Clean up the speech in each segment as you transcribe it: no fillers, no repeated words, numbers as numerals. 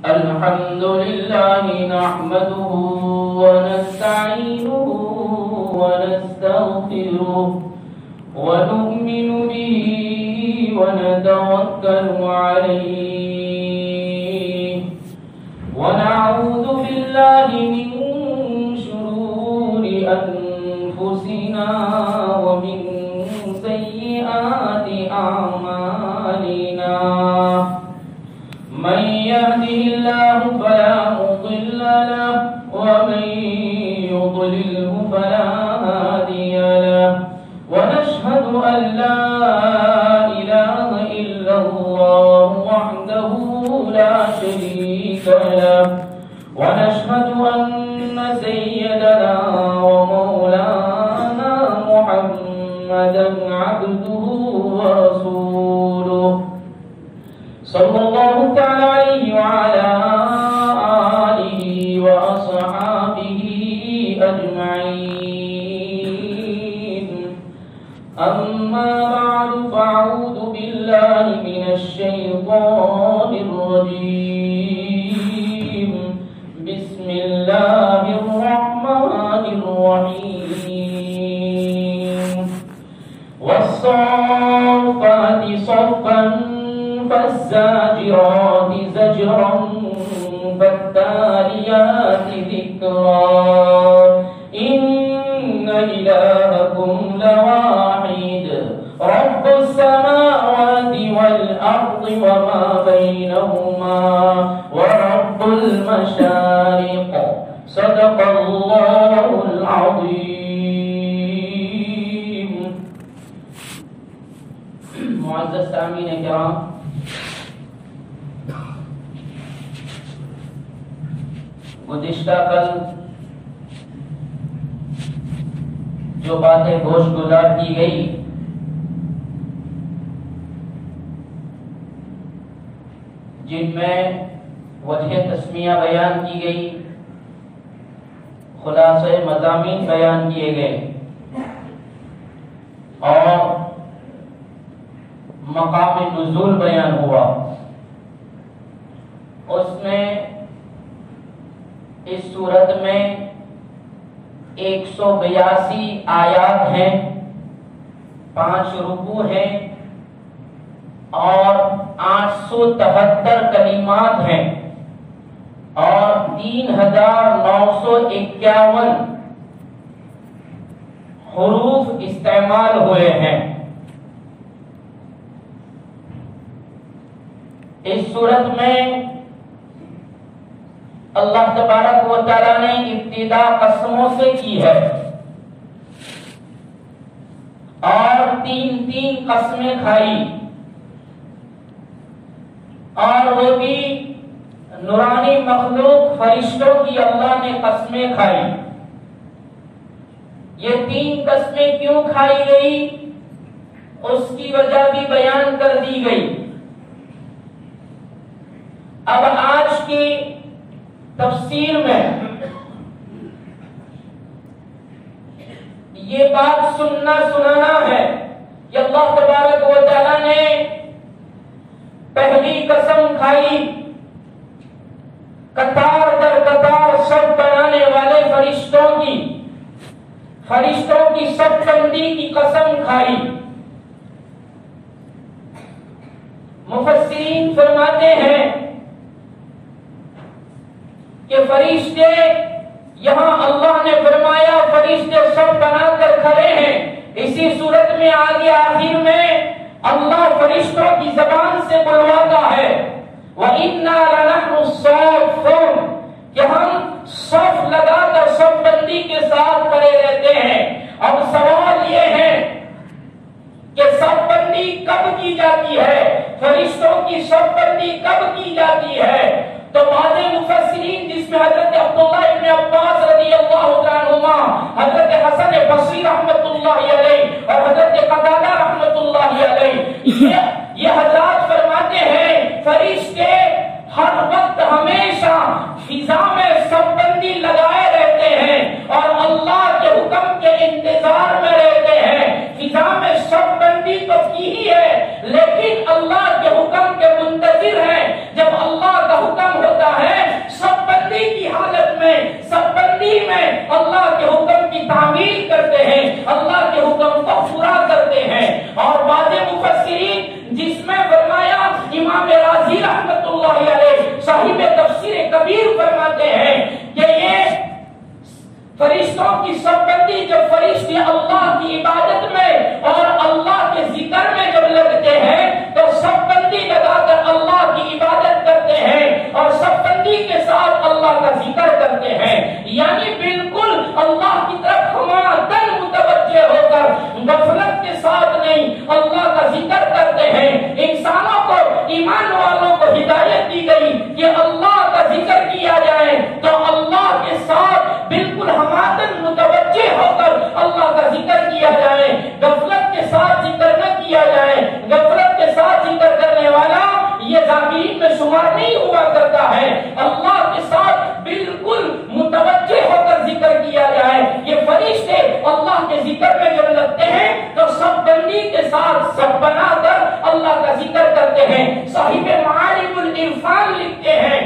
الحمد لله نحمده ونستعينه ونستغفره ونؤمن به ونتوكل عليه ونعوذ بالله من شرور أنفسنا ومن سيئات أعمالنا من يهده الله فلا مضل له ومن يضلله فلا هادي له ونشهد أن لا إله إلا الله وحده لا شريك له ونشهد أن سيدنا ومولانا محمدا عبده ورسوله صلى الله تعالى عليه وعلى آله وأصحابه أجمعين أما بعد فأعوذ بالله من الشيطان الرجيم بسم الله الرحمن الرحيم والصافات صفا فالزاجرات زجرا فالتاليات ذكرا إن إلهكم لواحد رب السماوات والأرض وما بينهما ورب المشارق صدق الله العظيم. معزز سامعین کرام، گزشتہ کل جو باتیں گوش گزار کی گئی جن میں وجہ تسمیہ بیان کی گئی، خلاصہ مضامین بیان کیے گئے اور مقام نزول بیان ہوا، اس میں اس صورت میں 182 آیات ہیں، 5 رکوع ہیں اور 873 کلمات ہیں اور 3951 حروف استعمال ہوئے ہیں۔ اس صورت میں اللہ تبارک و تعالیٰ نے ابتدا قسموں سے کی ہے اور 3 قسمیں کھائی، اور وہ بھی نورانی مخلوق فرشتوں کی اللہ نے قسمیں کھائی۔ یہ 3 قسمیں کیوں کھائی گئی اس کی وجہ بھی بیان کر دی گئی۔ اب آج کی تفسیر میں یہ بات سنانا ہے کہ اللہ تبارک و تعالیٰ نے پہلی قسم کھائی قطار در قطار سب بنانے والے فرشتوں کی سب بندی کی قسم کھائی۔ مفسرین فرماتے ہیں کہ فرشتے، یہاں اللہ نے فرمایا فرشتے سب بنا کر کھڑے ہیں، اسی صورت میں آگے آخر میں اللہ فرشتوں کی زبان سے بلواتا ہے وَإِنَّا لَنَحْنُ الصَّافُّونَ، کہ ہم صف لگا کر سب بندی کے ساتھ کھڑے رہتے ہیں۔ اب سوال یہ ہے کہ سب بندی کب کی جاتی ہے، فرشتوں کی سب بندی کب کی جاتی ہے؟ تو بعض مفسرین جس میں حضرت عبداللہ ابن عباس رضی اللہ عنہما، حضرت حسن بصری رحمت اللہ علیہ اور حضرت قتادہ رحمت اللہ علیہ، یہ حضرات فرماتے ہیں فرشتے ہر وقت ہمیشہ فضا میں سب بندی لگائے رہتے ہیں اور اللہ کے حکم کے انتظار میں رہتے ہیں۔ فضا میں سب بندی تو کی ہی ہے لیکن اللہ کے حکم کے منتظر ہیں کثیر فرماتے ہیں کہ یہ فرشتوں کی صف بندی جب فرشتے اللہ کی عبادت میں اور اللہ کے ذکر میں جب لگتے ہیں تو صف بندی لگا کر اللہ کی عبادت کرتے ہیں اور صف بندی کے ساتھ اللہ کا ذکر کرتے ہیں، یعنی بالکل اللہ کی طرف ہمادن متوجہ ہو کر غفلت کے ساتھ نہیں اللہ کا ذکر کرتے ہیں۔ انسانوں کو، ایمان والوں کو ہدایت دی گئی کہ اللہ کا ذکر کیا جائے تو اللہ کے ساتھ بالکل ہمادن متوجہ ہو کر اللہ کا ذکر کیا جائے، غفلت کے ساتھ ذکر نہ کیا جائے۔ غفلت کے ساتھ ذکر کرنے والا یہ ذاکرین میں شمار نہیں ہوا کرتا ہے، اللہ کے ساتھ بالکل متوجہ ہو کر ذکر کیا جائے۔ یہ فرشتے اللہ کے ذکر میں جب لگتے ہیں تو سب بندی کے ساتھ سب بنا کر اللہ کا ذکر کرتے ہیں۔ صاحب معالم العرفان لکھتے ہیں،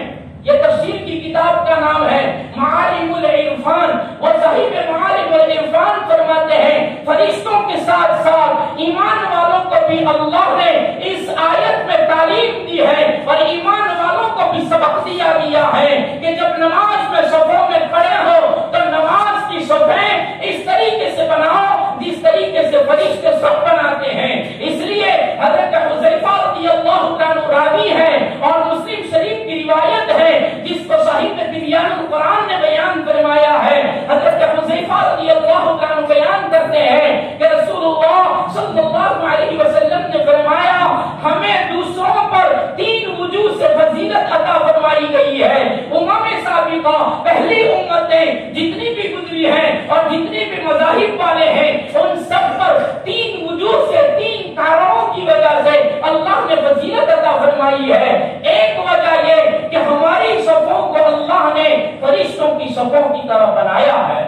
یہ تفسیر کی کتاب کا نام ہے معالم العرفان، اور صاحب معالم العرفان فرماتے ہیں فرشتوں کے ساتھ ساتھ ایمان والوں کو بھی اللہ نے اس آیت میں تعلیم دی ہے اور ایمان والوں کو بھی سبق دیا گیا ہے کہ جب نماز میں صفوں میں کھڑے ہو تو نماز کی صفیں اس طریقے سے بناؤ جس طریقے سے فرشتے صف بناتے ہیں۔ اس لیے حضرت حذیفہ رضی اللہ عنہ راوی ہے اور مسلم شریف کی روایت ہے جس کو صحیح تبیان القرآن نے بیان فرمایا ہے۔ حضرت حذیفہ رضی اللہ عنہ بیان کرتے ہیں کہ رسول اللہ صلی اللہ علیہ وسلم نے فرمایا ہمیں دوسروں پر 3 وجوہ سے فضیلت عطا فرمائی گئی ہے۔ امم سابقہ، پہلی امتیں جتنی بھی گزری ہیں اور جتنی بھی مذاہب والے ہیں ان سب پر 3 وجوہ سے، 3 کارنوں کی وجہ سے اللہ نے فضیلت عطا فرمائی ہے۔ ایک وجہ یہ کہ ہماری صفوں کو اللہ نے فرشتوں کی صفوں کی طرح بنایا ہے۔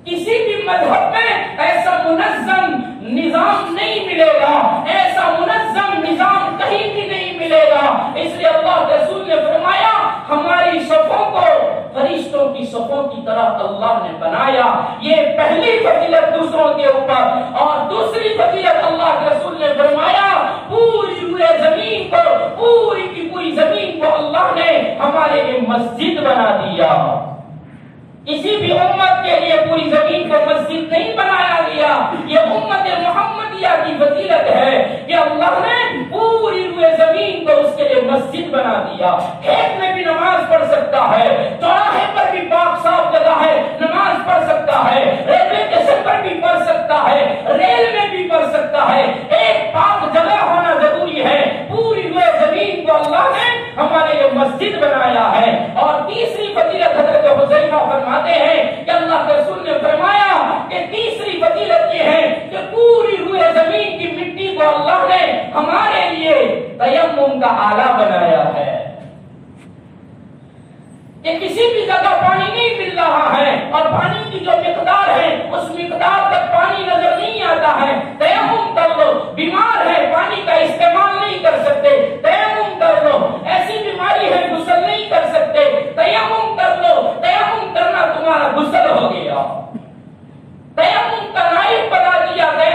کسی بھی مذہب میں ایسا منظم نظام نہیں ملے گا، ایسا منظم نظام کہیں بھی نہیں ملے گا۔ اس لیے اللہ کے رسول نے فرمایا ہماری صفوں کو فرشتوں کی صفوں کی طرح اللہ نے بنایا۔ یہ پہلی فضیلت دوسروں کے اوپر، اور دوسری فضیلت اللہ کے رسول نے فرمایا پوری روئے زمین کو، پوری کی پوری زمین کو اللہ نے ہمارے لیے مسجد بنا دیا۔ کسی بھی امت کے لیے پوری زمین کو مسجد نہیں بنایا گیا، یہ امت محمدیہ کی فضیلت ہے کہ اللہ نے پوری روئے زمین کو اس کے لیے مسجد بنا دیا۔ کھیت میں بھی نماز پڑھ سکتا ہے، چوراہے پر بھی پاک صاف جگہ ہے نماز پڑھ سکتا ہے، ریلوے اسٹیشن پر بھی پڑھ سکتا ہے، ریل میں بھی پڑھ سکتا ہے۔ ایک پاک جگہ ہونا ضروری ہے۔ پوری روئے زمین کو اللہ نے ہمارے لیے مسجد بنایا ہے۔ اور تیسری فضیلت حضرت حذیفہ فرماتے ہیں کہ اللہ کے رسول نے فرمایا کہ تیسری فضیلت یہ ہے کہ پوری روئے زمین کی مٹی کو اللہ نے ہمارے لیے تیمم کا آلہ بنایا ہے کہ کسی بھی جگہ پانی نہیں مل رہا ہے اور پانی کی جو مقدار ہے اس مقدار تک پانی نظر نہیں آتا ہے، تیمم کر لو۔ بیمار ہے پانی کا استعمال نہیں کر سکتے، تیمم کر لو۔ ایسی بیماری ہے غسل نہیں کر سکتے، تیمم کر لو۔ تیمم کرنا تمہارا غسل ہو گیا، تیمم کا نائب بنا دیا گیا،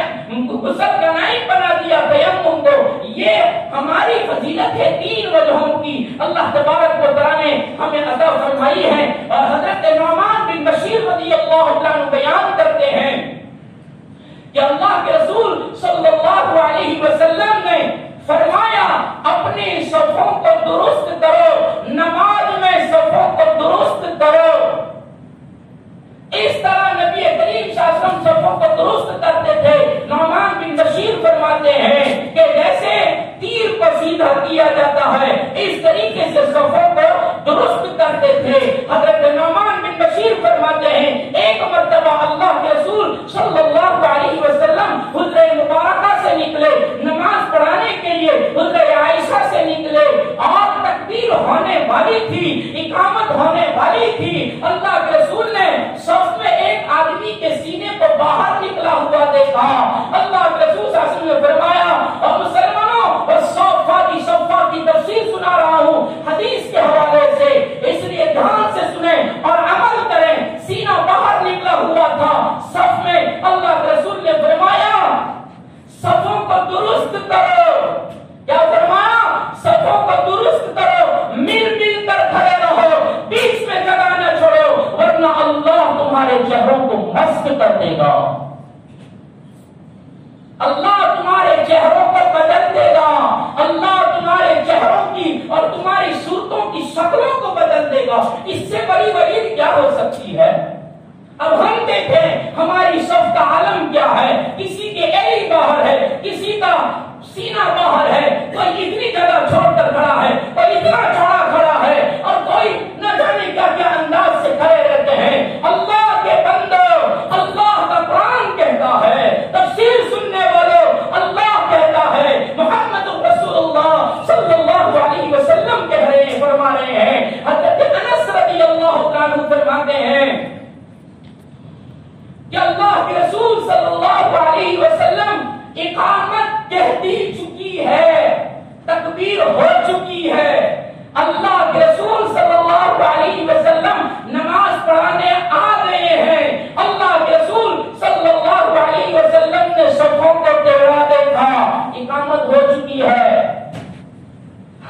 غسل کا نائب بنا دیا تیمم کو۔ یہ ہماری فضیلت ہے 3 وجہوں کی اللہ تبارک و تعالی نے ہمیں عطا فرمائی ہے۔ اور حضرت نعمان بن بشیر رضی اللہ عنہ بیان کرتے ہیں کہ اللہ کے رسول صلی اللہ علیہ وسلم نے فرمایا اپنی صفوں کو درست کرو، نماز میں صفوں کو درست کرو۔ اس طرح نبی کریم صلی اللہ علیہ وسلم صفوں کو درست کرتے تھے۔ نعمان بن بشیر فرماتے ہیں کہ جیسے تیر کو سیدھا کیا جاتا ہے اس طریقے سے صفوں کو درست کرتے تھے۔ حضرت نعمان بن بشیر فرماتے ہیں ایک مرتبہ اللہ کے رسول صلی اللہ علیہ وسلم حجرہ مبارکہ سے نکلے، نماز پڑھانے کے لیے حجرہ عائشہ سے نکلے، اور تکبیر ہونے والی تھی، اقامت ہونے والی تھی۔ اللہ کے رسول نے صف میں ایک آدمی کے سینے کو باہر نکلا ہوا دیکھا۔ اللہ کے رسول صلی اللہ علیہ وسلم نے فرمایا اور مسلمانوں صفا کی تفسیر سنا رہا ہوں حدیث کے حوالے سے، اس لیے دھیان سے سنیں اور عمل کریں۔ سینہ باہر نکلا ہوا تھا صف میں، اللہ کے رسول نے فرمایا صفوں کو درست کرو۔ کیا فرمایا؟ صفوں کو درست کرو، مل مل کر کھڑے رہو۔ دے گا، اللہ تمہارے چہروں کو بدل دے گا، اللہ تمہارے چہروں کی اور تمہاری صورتوں کی شکلوں کو بدل دے گا۔ اس سے بڑی وعید کیا ہو سکتی ہے؟ اب ہم دیکھیں ہماری صف کا عالم کیا ہے، کسی کے ایڑی باہر ہے، کسی کا سینہ باہر ہے، کوئی اتنی جگہ چھوڑ کر کھڑا ہے، کوئی اتنا چوڑا کھڑا ہے، اور کوئی نہ جانے کا کیا انداز سے کھڑے رہتے ہیں۔ اللہ کے بندو، اللہ کا قرآن کہتا ہے، تفسیر سننے والوں، اللہ کہتا ہے، محمد رسول اللہ صلی اللہ علیہ وسلم کہہ رہے ہیں، فرما رہے ہیں۔ حضرت انس رضی اللہ عنہ فرماتے ہیں کہ اللہ کے رسول صلی اللہ علیہ وسلم اقامت کہہ دی چکی ہے، تکبیر ہو چکی ہے، اللہ کے رسول صلی اللہ علیہ وسلم نماز پڑھانے آ گئے ہیں، اللہ کے رسول صلی اللہ علیہ وسلم نے صفوں کو ٹیڑھا دیکھا، اقامت ہو چکی ہے۔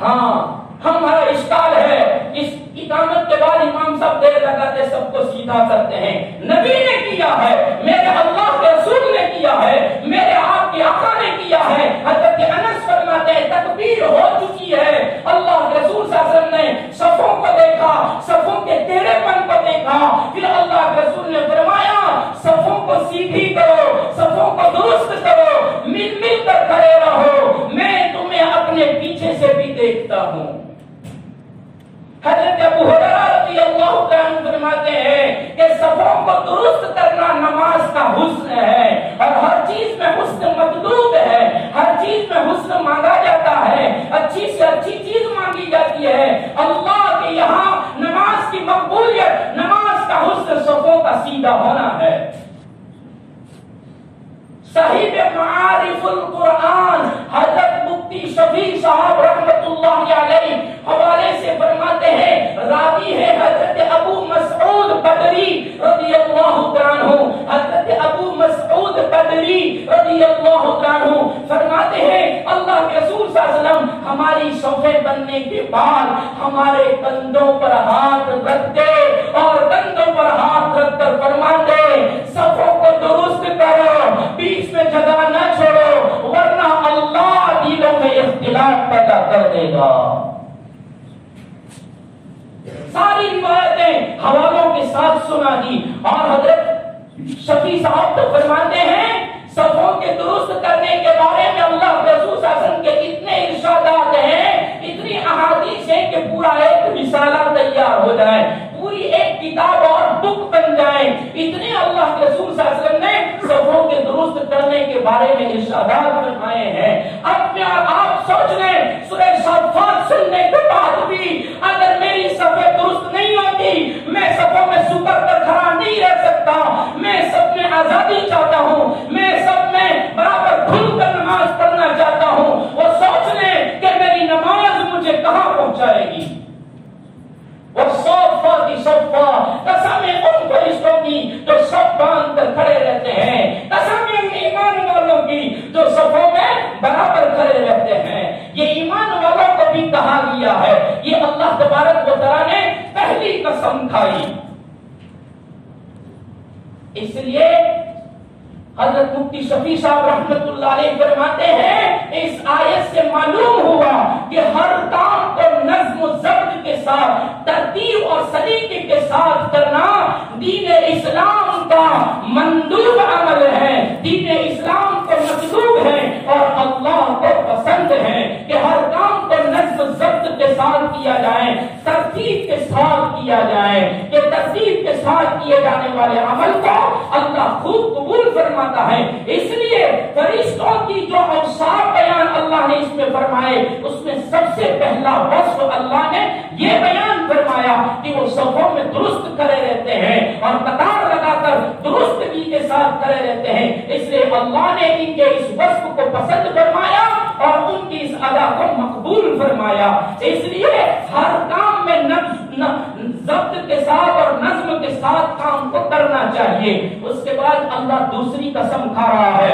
ہاں ہمارا اشکال ہے، اس اقامت کے بعد امام صاحب دیر لگاتے سب کو سیدھا کرتے ہیں۔ نبی نے کیا ہے، میرے اللہ کے رسول نے کیا ہے، میرے آپ کے آقا نے کیا ہے۔ حضرت انس فرماتے ہیں تکبیر ہو چکی ہے، اللہ کے رسول صلی اللہ علیہ وسلم نے صفوں کو دیکھا، صفوں کے ٹیڑھے پن کو دیکھا، پھر اللہ کے رسول نے فرمایا صفوں کو سیدھی کرو، صفوں کو درست کرو، مل مل کر کھڑے رہو، میں تمہیں اپنے پیچھے سے بھی دیکھتا ہوں۔ حضرت ابو ہریرہ رضی اللہ عنہ فرماتے ہیں کہ صفوں کو درست کرنا نماز کا حسن ہے، اور ہر چیز میں حسن مطلوب ہے، ہر چیز میں حسن مانگا جاتا ہے، اچھی سے اچھی چیز مانگی جاتی ہے۔ اللہ کے یہاں نماز کی مقبولیت، نماز کا حسن صفوں کا سیدھا ہونا ہے۔ صاحب معارف القرآن حضرت مفتی شفیع صاحب رحمت اللہ علیہ حوالے سے فرماتے ہیں، راوی ہے حضرت ابو مسعود بدری رضی اللہ عنہ، حضرت ابو مسعود بدری رضی اللہ عنہ فرماتے ہیں اللہ کے رسول صلی اللہ علیہ وسلم ہماری صفیں بننے کے بعد ہمارے کندھوں پر ہاتھ رکھتے اور کندھوں پر ہاتھ رکھ کر فرماتے صفوں کو درست کرو، بیچ میں جگہ نہ چھوڑو، ورنہ اللہ دلوں میں اختلاف پیدا کر دے گا۔ ساری روایتیں حوالوں کے ساتھ سنا دی، اور حضرت شفیع صاحب تو فرماتے ہیں صفوں کے درست کرنے کے بارے میں اللہ کے رسول صلی اللہ علیہ وسلم کے اتنے ارشادات ہیں، اتنی احادیث ہیں کہ پورا ایک رسالہ تیار ہو جائے، پوری ایک کتاب اور بک بن جائے، اتنے اللہ کے رسول صلی اللہ علیہ وسلم نے صفوں کے درست کرنے کے بارے میں ارشادات فرمائے ہیں۔ اب میں آپ سوچ لیں سورہ صافات سننے کے بعد بھی اگر میری صفیں درست نہیں ہوتی، میں صفوں میں سکر کر کھڑا نہیں رہ سکتا، میں سب میں آزادی چاہتا ہوں، میں سب میں برابر کھل کر نماز پڑھنا چاہتا ہوں، وہ سوچ لیں کہ میری نماز مجھے کہاں پہنچائے گی۔ والصافات صفا، قسم ہے ان فرشتوں کی جو صف باندھ کر کھڑے رہتے ہیں، قسم ہے ان ایمان والوں کی جو صفوں میں برابر کھڑے رہتے ہیں۔ یہ ایمان والوں کو بھی کہا گیا ہے، یہ اللہ تبارک و تعالی نے پہلی قسم کھائی۔ اس لیے حضرت مفتی شفیع صاحب رحمت اللہ علیہ فرماتے ہیں اس آیت سے معلوم ہوا کہ ہر کام کو نظم و ضبط کے ساتھ، ترتیب اور سلیقے کے ساتھ کرنا دین اسلام کا مندوب عمل ہے، دین اسلام کو مطلوب ہے اور اللہ کو پسند ہے کہ ہر کام کو نظم و ضبط کے ساتھ کیا جائے، ترتیب کے ساتھ کیا جائے، کہ ترتیب کے ساتھ کیے جانے والے عمل کو اللہ خوب قبول فرماتا ہے۔ اس لیے فرشتوں کی جو اوصاف بیان اللہ نے اس میں فرمائے، اس میں سب سے پہلا وصف اللہ نے یہ بیان فرمایا کہ وہ صفوں میں درست کھڑے رہتے ہیں اور قطار لگا کر درستگی کے ساتھ کھڑے رہتے ہیں۔ اس لیے اللہ نے ان کے اس وصف کو پسند فرمایا اور ان کی اس ادا کو مقبول فرمایا۔ اس لیے ہر کام میں ضبط کے ساتھ اور نظم کے ساتھ کام کو کرنا چاہیے۔ اس کے بعد اللہ دوسری قسم کھا رہا ہے،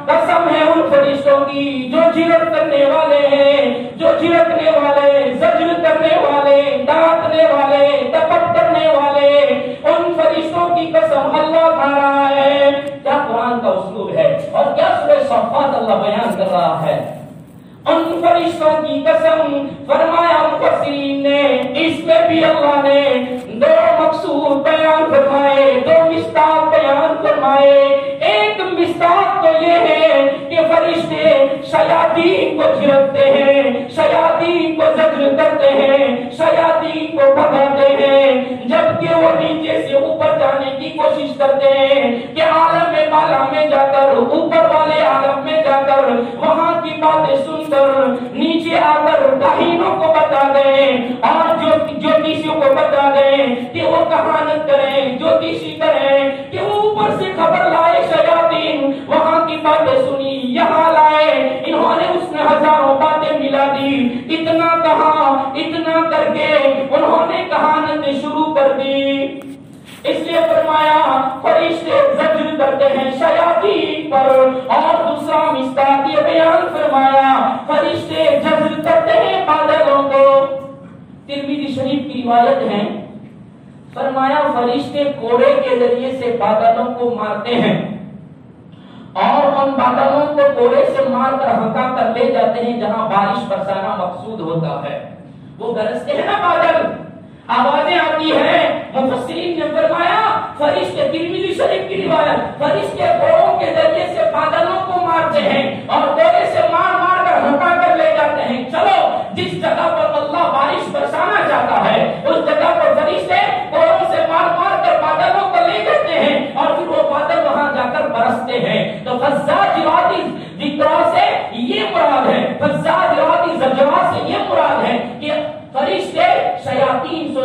قسم ہے ان فرشتوں کی جو جرت کرنے والے ہیں، جو جھڑکنے والے، زجر کرنے والے، ڈانٹنے والے، ٹپٹ کرنے والے، صفات اللہ بیان کر رہا ہے. ان فرشتوں کی قسم فرمایا مفسرین نے اس میں بھی اللہ نے دو مقصود بیان فرمائے, دو مصداق بیان فرمائے. ایک مصداق تو یہ ہے کہ فرشتے شیاطین کو جھڑکتے ہیں, شیاطین کو زجر کرتے ہیں, شیاطین کو بھگاتے ہیں, جبکہ وہ نیچے سے اوپر جانے کی کوشش کرتے ہیں کہ عالم بالا میں جا کر, اوپر والے عالم میں جا کر وہاں کی باتیں سن کر نیچے آ کر داہینوں کو بتا دیں اور جوتیشیوں کو بتا دیں کہ وہ کہانت کریں, جوتیشی کریں کہ وہ اوپر سے خبر لائے. شیاطین وہاں کی باتیں سنی, یہاں لائے, انہوں نے اس میں ہزاروں باتیں ملا دی. اتنا کہا, اتنا کر کے انہوں نے کہانتیں شروع کر دی. اس لیے فرمایا فرشتے زجر کرتے ہیں شیاطین پر. اور دوسرا مصداق یہ بیان فرمایا فرشتے زجر کرتے ہیں بادلوں کو. ترمذی شریف کی روایت ہے, فرمایا فرشتے کوڑے کے ذریعے سے بادلوں کو مارتے ہیں اور ان بادلوں کو کوڑے سے مار کر ہکا کر لے جاتے ہیں جہاں بارش برسانا مقصود ہوتا ہے. وہ گرجتے ہیں نا بادل, آوازیں آتی ہیں. مفسرین نے فرمایا فرشتے, ترمذی شریف کی روایت, فرشتے کوڑوں کے ذریعے سے بادلوں کو مارتے ہیں اور کوڑے سے مار مار کر ہٹا کر لے جاتے ہیں. چلو جس جگہ پر اللہ بارش برسانا چاہتا ہے اس جگہ پر فرشتے کوڑوں سے مار مار کر بادلوں کو لے جاتے ہیں اور پھر وہ بادل وہاں جا کر برستے ہیں. تو فزاجرات ذکرا سے یہ مراد ہے, فزاجرات زجرا سے یہ مراد ہے کہ فرشتے شیاطین کو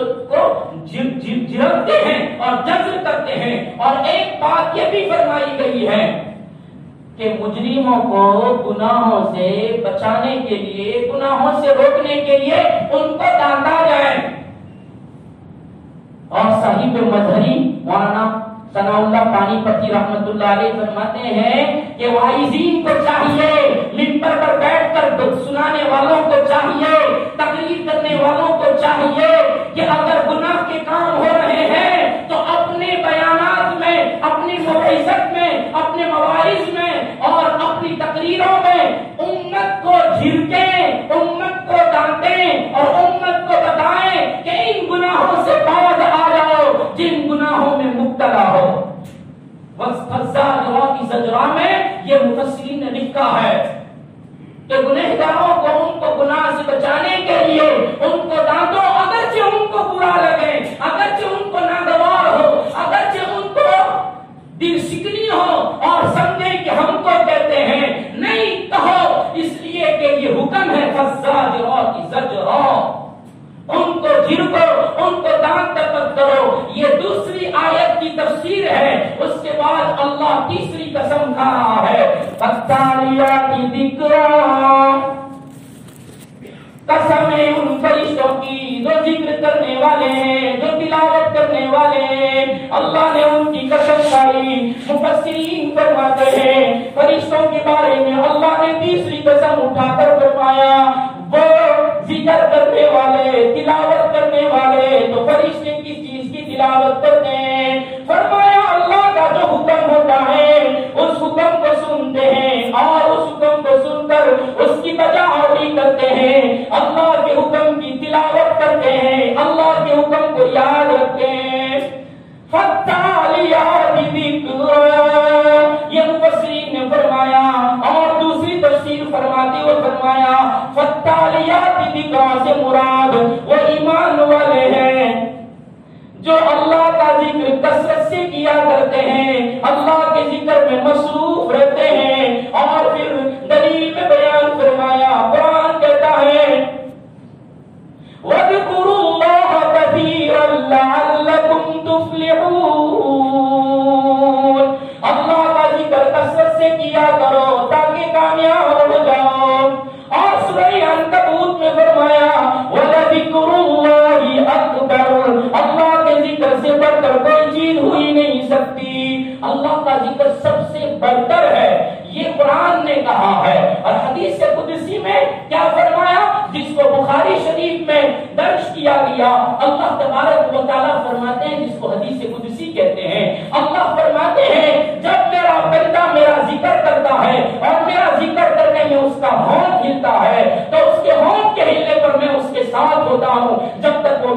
جھڑکتے ہیں اور جذب کرتے ہیں. اور ایک بات یہ بھی فرمائی گئی ہے کہ مجرموں کو گناہوں سے بچانے کے لیے, گناہوں سے روکنے کے لیے ان کو ڈانٹا جائے. اور صاحب مظہری مولانا ثناء اللہ پانی پتی رحمت اللہ علیہ فرماتے ہیں کہ وائزین کو چاہیے, منبر پر بیٹھ کر سنانے والوں کو چاہیے, تقریر کرنے والوں کو چاہیے کہ اگر گناہ کے کام ہو رہے ہیں تو اپنے بیانات میں, اپنی موعظت میں, اپنے مواعظ میں اور اپنی تقریروں میں امت کو جھڑکیں, امت کو ڈانٹیں اور امت کو بتائیں کہ ان گناہوں سے باز آ جاؤ جن گناہوں میں مبتلا ہو. فزاجرات زجرا میں یہ مفسرین نے لکھا ہے کہ گنہگاروں کو, ان کو گناہ سے بچانے کے لیے ان کو ڈانٹو, اگرچہ ان کو برا لگے, اگرچہ ان کو ناگوار ہو, اگرچہ ان کو دل شکنی ہو اور سمجھیں کہ ہم کو کہتے ہیں, نہیں کہو, اس لیے کہ یہ حکم ہے فزاجرات زجرا. ان کو جھڑکو, ان کو ڈانٹ ڈپٹ کرو. یہ دوسری آیت کی تفسیر ہے. اس کے بعد اللہ تیسری قسم کھا رہا ہے فالتالیات ذکرا, قسم ہے ان فرشتوں کی جو ذکر کرنے والے ہیں, جو تلاوت کرنے والے ہیں. اللہ نے ان کی قسم کھائی. مفسرین فرماتے ہیں فرشتوں کے بارے میں اللہ نے تیسری قسم اٹھا کر فرمایا وہ ذکر کرنے والے, تلاوت کرنے والے. تو فرشتے کس چیز کی تلاوت کرتے ہیں؟ فرمایا اللہ کا جو حکم ہوتا ہے اس حکم کو سنتے ہیں اور اس حکم کو سن کر اس کی بجاوری کرتے ہیں. اللہ کے حکم کی تلاوت کرتے ہیں, اللہ کے حکم کو یاد رکھتے ہیں. فالتالیات ذکرا, یہ مفسرین نے فرمایا. اور دوسری تفسیر فرماتے ہوئے فرمایا فالتالیات ذکرا سے مراد وہ ایمان والے ہیں جو اللہ کا ذکر کثرت سے کیا کرتے ہیں, اللہ کے ذکر میں مصروف رہتے ہیں. اور پھر دلیل میں بیان فرمایا, قرآن کہتا ہے وَاذْكُرُوا اللَّهَ كَثِيرًا لَعَلَّكُمْ تُفْلِحُونَ. اللہ کا ذکر کثرت سے کیا کرو تاکہ کامیاب ہو جاؤ. اور سورہ عنکبوت میں فرمایا وَلَذِكْرُ اللَّهِ أَكْبَرُ, اللہ کے ذکر سے بڑھ کر کوئی چیز ہوئی نہیں سکتی. اللہ کا ذکر سب سے بڑھ کر ہے, یہ قرآن نے کہا ہے. اور حدیث قدسی میں کیا فرمایا, جس کو بخاری شریف میں درج کیا گیا, اللہ تبارک و تعالیٰ فرماتے ہیں, جس کو حدیث قدسی کہتے ہیں, اللہ فرماتے ہیں جب میرا بندہ میرا ذکر کرتا ہے اور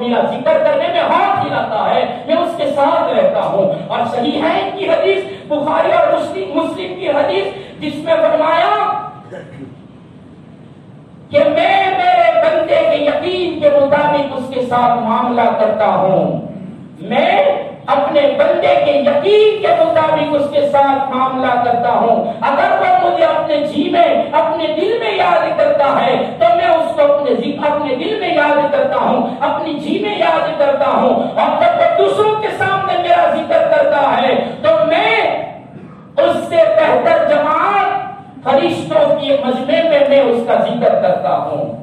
میرا ذکر کرنے میں ہاتھ ہلاتا ہے میں اس کے ساتھ رہتا ہوں. اور صحیح ہے کی حدیث بخاری اور مسلم کی حدیث جس میں فرمایا کہ میں میرے بندے کے یقین کے مطابق اس کے ساتھ معاملہ کرتا ہوں. میں اپنے بندے کے یقین کے مطابق اس کے ساتھ معاملہ کرتا ہوں. اگر وہ مجھے اپنے جی میں اپنے دل میں یاد کرتا ہے تو میں اس کو اپنے دل میں یاد کرتا ہوں, اپنی جی میں یاد کرتا ہوں. اور جب وہ دوسروں کے سامنے میرا ذکر کرتا ہے تو میں اس سے بہتر جماعت فرشتوں کے مجمع میں اس کا ذکر کرتا ہوں.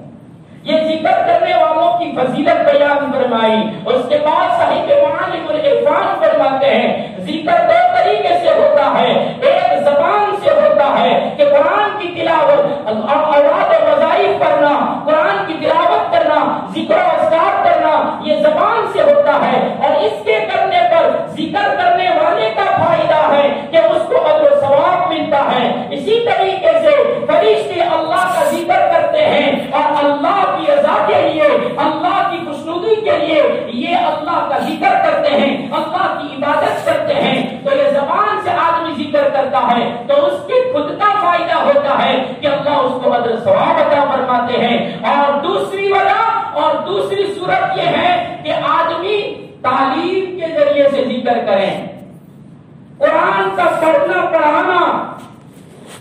یہ ذکر کرنے والوں کی فضیلت بیان فرمائی. اس کے بعد صاحب معالم العرفان فرماتے ہیں ذکر دو طریقے سے ہوتا ہے. ایک زبان سے ہوتا ہے کہ قرآن کی تلاوت اوراد و وظائف کرنا, قرآن کی تلاوت کرنا, ذکر و اذکار کرنا, یہ زبان سے ہوتا ہے. اور اس کے کرنے پر ذکر کرنے والے کا فائدہ ہے کہ اس کو اجر و ثواب ملتا ہے. اسی طریقے سے فرشتے اللہ کا ذکر کرتے ہیں اور اللہ کی رضا کے لیے, اللہ کی خوشنودی کے لیے یہ اللہ کا ذکر کرتے ہیں, اللہ کی عبادت کرتے ہیں. تو یہ زبان سے آدمی ذکر کرتا ہے تو اس کے خود کا فائدہ ہوتا ہے کہ اللہ اس کو اجر ثواب عطا فرماتے ہیں. اور دوسری وجہ اور دوسری صورت یہ ہے کہ آدمی تعلیم کے ذریعے سے ذکر کریں. قرآن کا پڑھنا پڑھانا,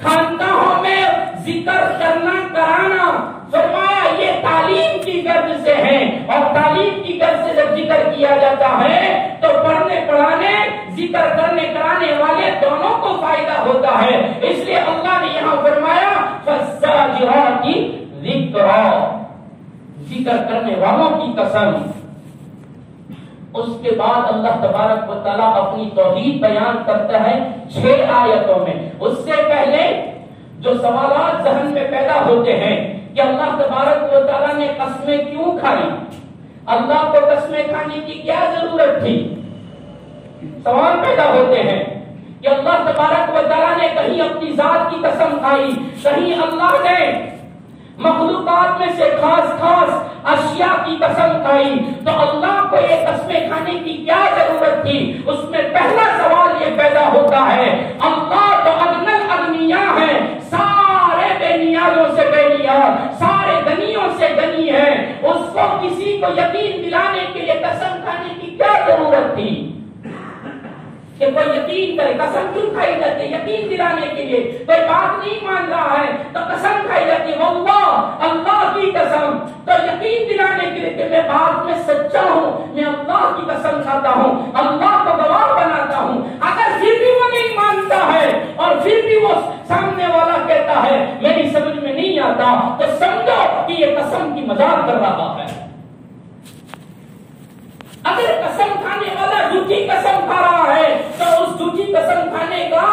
خانقاہوں میں ذکر کرنا کرانا, فرمایا یہ تعلیم کی غرض سے ہے. اور تعلیم کی غرض سے جب ذکر کیا جاتا ہے تو پڑھنے پڑھانے ذکر کرنے کرانے والے دونوں کو فائدہ ہوتا ہے. اس لیے اللہ نے یہاں فرمایا فالزاجرات ذکرا, ذکر کرنے والوں کی قسم. اس کے بعد اللہ تبارک و تعالیٰ اپنی توحید بیان کرتا ہے 6 آیتوں میں. اس سے پہلے جو سوالات ذہن میں پیدا ہوتے ہیں کہ اللہ تبارک و تعالیٰ نے قسمیں کیوں کھائی, اللہ کو قسمیں کھانے کی کیا ضرورت تھی, سوال پیدا ہوتے ہیں کہ اللہ تبارک و تعالیٰ نے کہیں اپنی ذات کی قسم کھائی, کہیں اللہ نے مخلوقات میں سے خاص خاص اشیاء کی قسم کھائی. تو اللہ کو یہ قسمیں کھانے کی کیا ضرورت تھی. اس میں پہلا سوال یہ پیدا ہوتا ہے اللہ تو اغنی الاغنیاء ہے, سارے بے نیازوں سے بے نیاز, سارے غنیوں سے غنی ہے. اس کو کسی کو یقین دلانے کے لیے قسم کھانے کی کیا ضرورت تھی کہ کوئی یقین کرے. قسم کیوں کھائی جاتی ہے؟ یقین دلانے کے لیے. کوئی بات نہیں مان رہا ہے تو قسم کھائی جاتی ہے, واللہ اللہ کی قسم. تو یقین دلانے کے لیے کہ میں بات میں سچا ہوں, میں اللہ کی قسم کھاتا ہوں, اللہ کو گواہ بناتا ہوں. اگر پھر بھی وہ نہیں مانتا ہے اور پھر بھی وہ سامنے والا کہتا ہے میری سمجھ میں نہیں آتا, تو سمجھو کہ یہ قسم کی مذاق کر رہا ہے. اگر قسم کھانے والا جھوٹی قسم کھا رہا ہے تو اس جھوٹی قسم کھانے کا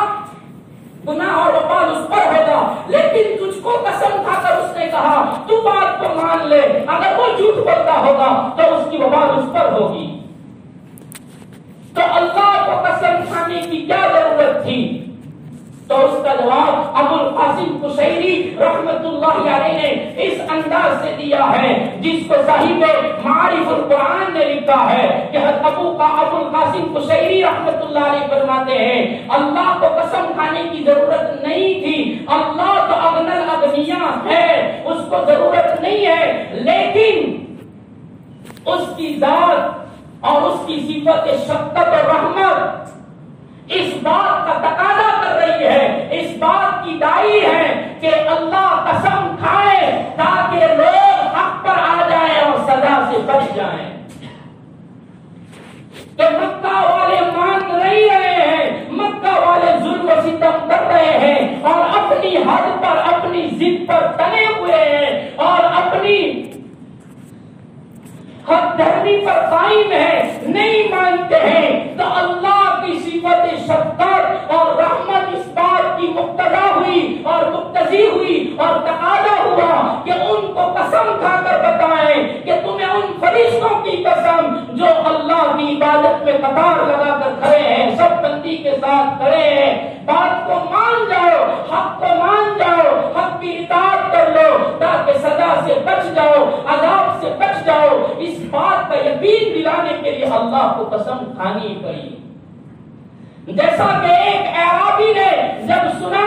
گناہ اور وبال اس پر ہوگا. لیکن تجھ کو قسم کھا کر اس نے کہا تو بات کو مان لے, اگر وہ جھوٹ بولتا ہوگا تو اس کی وبال اس پر ہوگی. تو اللہ کو قسم کھانے کی کیا ضرورت تھی؟ تو اس کا جواب ابو القاسم قشیری رحمت اللہ علیہ نے اس انداز سے دیا ہے جس کو صاحب معارف القرآن نے لکھا ہے کہ ابو القاسم قشیری رحمت اللہ علیہ فرماتے ہیں اللہ کو قسم کھانے کی ضرورت نہیں تھی, اللہ تو اغنی الاغنیاء ہے, اس کو ضرورت نہیں ہے. لیکن اس کی ذات اور اس کی صفت شفقت اور رحمت اس بات کا تقاضا کر رہی ہے, اس بات کی دائی ہے کہ اللہ قسم کھائے تاکہ لوگ حق پر آ جائیں اور سزا سے بچ جائیں. کہ مکہ والے مان نہیں رہے ہیں, مکہ والے ظلم و ستم کر رہے ہیں اور اپنی حد پر اپنی ضد پر تنے ہوئے ہیں اور اپنی حق دھرمی پر قائم ہے, نہیں مانتے ہیں. تو اللہ کی صفت شفقت اور رحمت اس بات کی مقتضا ہوئی اور مقتضی ہوئی اور تقاضا ہوا کہ ان کو قسم کھا کر بتائیں کہ تمہیں ان فرشتوں کی قسم جو اللہ کی عبادت میں قطار لگا کر کھڑے ہیں, سب بندی کے ساتھ کھڑے ہیں, بات کو مان جاؤ, حق کو مان جاؤ, حق کی اطاعت کر لو تاکہ سزا سے بچ جاؤ, عذاب سے بچ جاؤ. اس بات کا یقین اللہ کو قسم کھانی پڑی. جیسا کہ ایک اعرابی نے جب سنا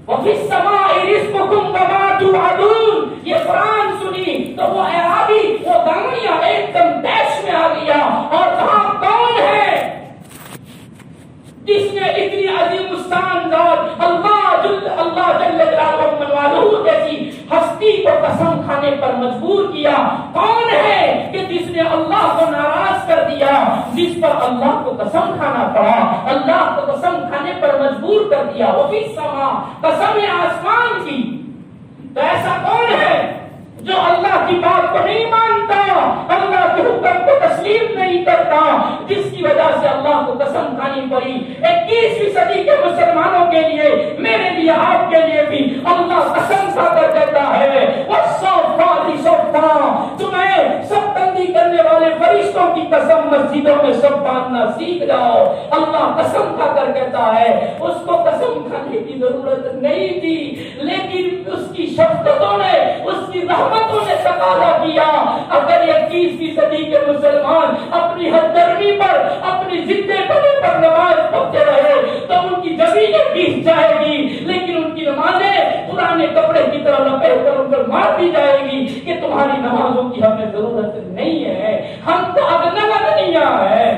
وَفِي السَّمَاءِ رِزْقُكُمْ وَمَا تُوعَدُونَ یہ قرآن سنی تو وہ اعرابی وہ دانیہ ایک دم دیش میں آ گیا. اور وہاں کون ہے جس نے اتنی عظیم الشان ذات اللہ جل جلالہ جیسی ہستی کو قسم کھانے پر مجبور کیا؟ کون ہے کہ جس نے اللہ کو ناراض کر دیا، جس پر اللہ کو قسم کھانا پڑا، اللہ کو قسم کھانے پر مجبور کر دیا؟ وہ بھی سما قسم آسمان کی. تو ایسا کون ہے جو اللہ کی بات کو نہیں مانتا، اللہ کے حکم کو تسلیم نہیں کرتا، جس کی وجہ سے اللہ کو قسم کھانی پڑی؟ 21ویں صدی کے مسلمانوں کے لیے، میرے لیے، آپ کے لیے بھی اللہ قسم کھا کر کہتا ہے تمہیں سب بندی کرنے والے فرشتوں کی قسم مسجدوں میں سب باندھنا سیکھ جاؤ. اللہ قسم کھا کر کہتا ہے اس کو قسم کھانے کی ضرورت نہیں تھی، لیکن اس کی شفقتوں نے، اس کی رحمتوں نے تقاضا کیا. اگر 21ویں صدی کے مسلمان اپنی ہر گرمی پر، اپنی ضد پڑے پر نماز پڑھتے رہے تو ان کی زمینیں بیت جائے گی، لیکن ان کی نمازیں پرانے کپڑے کی طرح لپیٹ کر ان پر مار دی جائے گی کہ تمہاری نمازوں کی ہمیں ضرورت نہیں ہے، ہم تو اجنبی ہیں،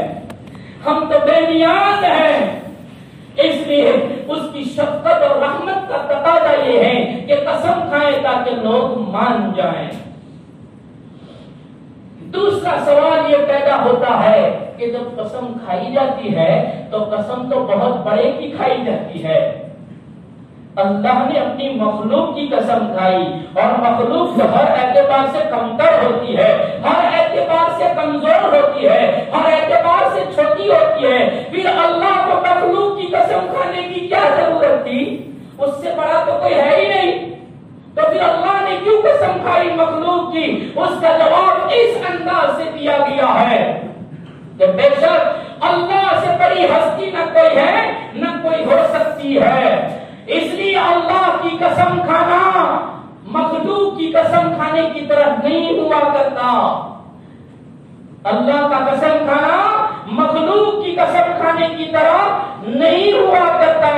ہم تو بے نیاز ہیں. اس لیے اس کی شفقت اور رحمت کا تقاضا یہ ہے کہ قسم کھائیں تاکہ لوگ مان جائیں. دوسرا سوال یہ پیدا ہوتا ہے کہ جب قسم کھائی جاتی ہے تو قسم تو بہت بڑے کی کھائی جاتی ہے. اللہ نے اپنی مخلوق کی قسم کھائی، اور مخلوق جو ہر اعتبار سے کمتر ہوتی ہے، ہر اعتبار سے کمزور ہوتی ہے، ہر اعتبار سے چھوٹی ہوتی ہے، پھر اللہ کو مخلوق کی قسم کھانے کی کیا ضرورت تھی؟ اس سے بڑا تو کوئی ہے ہی نہیں، تو پھر اللہ نے کیوں قسم کھائی مخلوق کی؟ اس کا جواب اس انداز سے دیا گیا ہے کہ بے شک اللہ سے بڑی ہستی نہ کوئی ہے نہ کوئی ہو سکتی ہے. اس لیے اللہ کی قسم کھانا مخلوق کی قسم کھانے کی طرح نہیں ہوا کرتا. اللہ کا قسم کھانا مخلوق کی قسم کھانے کی طرح نہیں ہوا کرتا.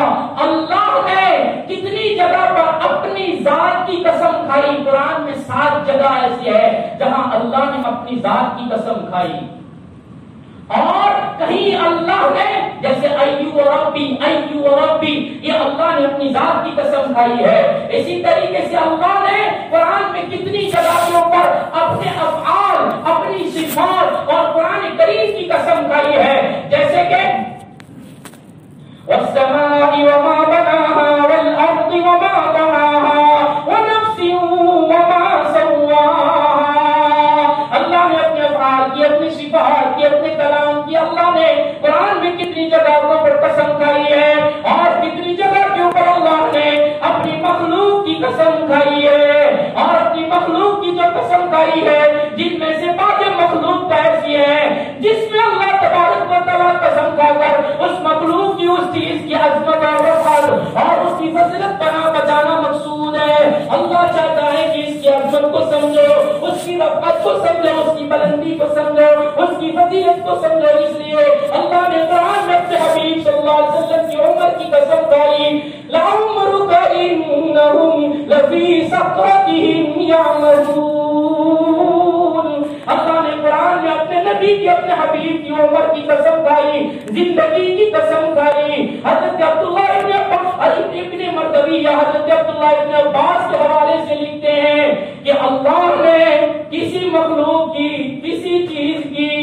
اللہ نے کتنی جگہ پر اپنی ذات کی قسم کھائی؟ قرآن میں 7 جگہ ایسی ہے جہاں اللہ نے اپنی ذات کی قسم کھائی. اور کہیں اللہ نے جیسے ایو ربی یہ اللہ نے اپنی ذات کی قسم کھائی ہے. اسی طریقے سے اللہ نے قرآن میں کتنی جگہوں پر اپنے افعال، اپنی صفات اور قرآن کریم کی قسم کھائی ہے. جیسے کہ والسماء وما بناها والارض وما طحاها ونفس وما سواها. اللہ نے اپنے افعال کی، اپنی صفات کی، اپنے کلام کی اللہ نے قرآن میں کتنی جگہوں پر قسم کھائی ہے، اور کتنی جگہ کے اوپر اللہ نے اپنی مخلوق کی قسم کھائی ہے. اور اپنی مخلوق کی جو قسم کھائی ہے، جن میں سے بعض مخلوق ایسی ہے جس میں اللہ تبارک و تعالیٰ قسم کھا کر اس مخلوق کی، اس چیز کی عظمت اور رفعت اور اس کی فضیلت بچانا مقصود ہے. اللہ چاہتا ہے کہ اس کی عظمت کو سمجھو، اس کی رفعت کو سمجھو، اس کی بلندی کو سمجھو، اس کی فضیلت کو سمجھو. اس لیے اللہ نے قرآن میں اپنے حبیب صلی اللہ علیہ وسلم کی عمر کی قسم کھائی. لعمرک انہم لفی سکرتہم یعمہون. اللہ نے قرآن میں اپنے نبی کی، اپنے حبیب کی عمر کی قسم کھائی، زندگی کی قسم کھائی. حضرت عبداللہ ابن مردوی یا حضرت عبداللہ ابن عباس کے حوالے سے لکھتے ہیں کہ اللہ نے کسی مخلوق کی، کسی چیز کی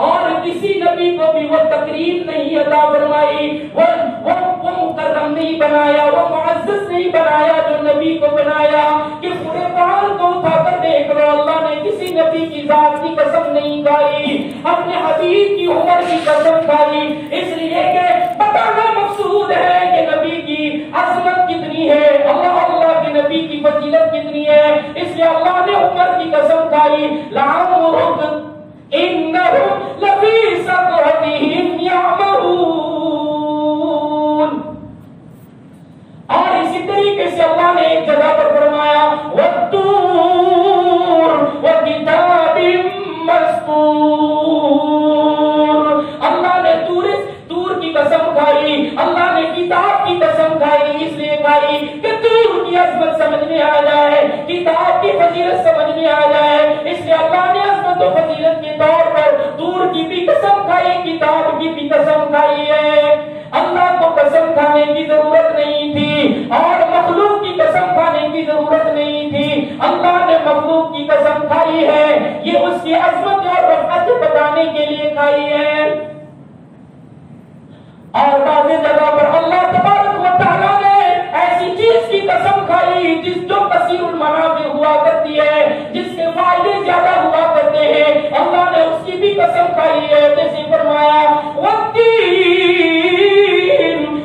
اور کسی نبی کو بھی وہ تکریم نہیں عطا فرمائی، وہ مکرم نہیں بنایا، وہ معزز نہیں بنایا جو نبی کو بنایا. کہ پورے قرآن کو اٹھا کر دیکھ لو، اللہ نے کسی نبی کی ذات کی قسم نہیں کھائی، اپنے حبیب کی عمر کی قسم کھائی. اس لیے کہ بتانا مقصود ہے کہ نبی کی عظمت کتنی ہے، اللہ کے نبی کی فضیلت کتنی ہے. اس لیے اللہ نے عمر کی قسم کھائی. لعمرک انہم لفی سکرتہم یعمہون. اور اسی طریقے سے اللہ نے ایک جگہ پر فرمایا والطور وکتاب عظمت سمجھ میں آ جائے، کتاب کی فضیلت سمجھ میں آ جائے۔ اس لیے اللہ نے عظمت و فضیلت کے طور پر دور کی بھی قسم کھائی، کتاب کی بھی قسم کھائی ہے۔ اللہ کو قسم کھانے کی ضرورت نہیں تھی اور مخلوق کی قسم کھانے کی ضرورت نہیں تھی، اللہ نے مخلوق کی قسم کھائی ہے، یہ اس کی عظمت اور رفعت بتانے کے لیے کھائی ہے۔ اور بعض جگہ پر اللہ تبارک و تعالیٰ نے ایسی چیز کی قسم کھائی جس جو کثیر المنافع ہوا کرتی ہے، جس کے فائدے زیادہ ہوا کرتے ہیں، اللہ نے اس کی بھی قسم کھائی ہے۔ جیسے فرمایا والتین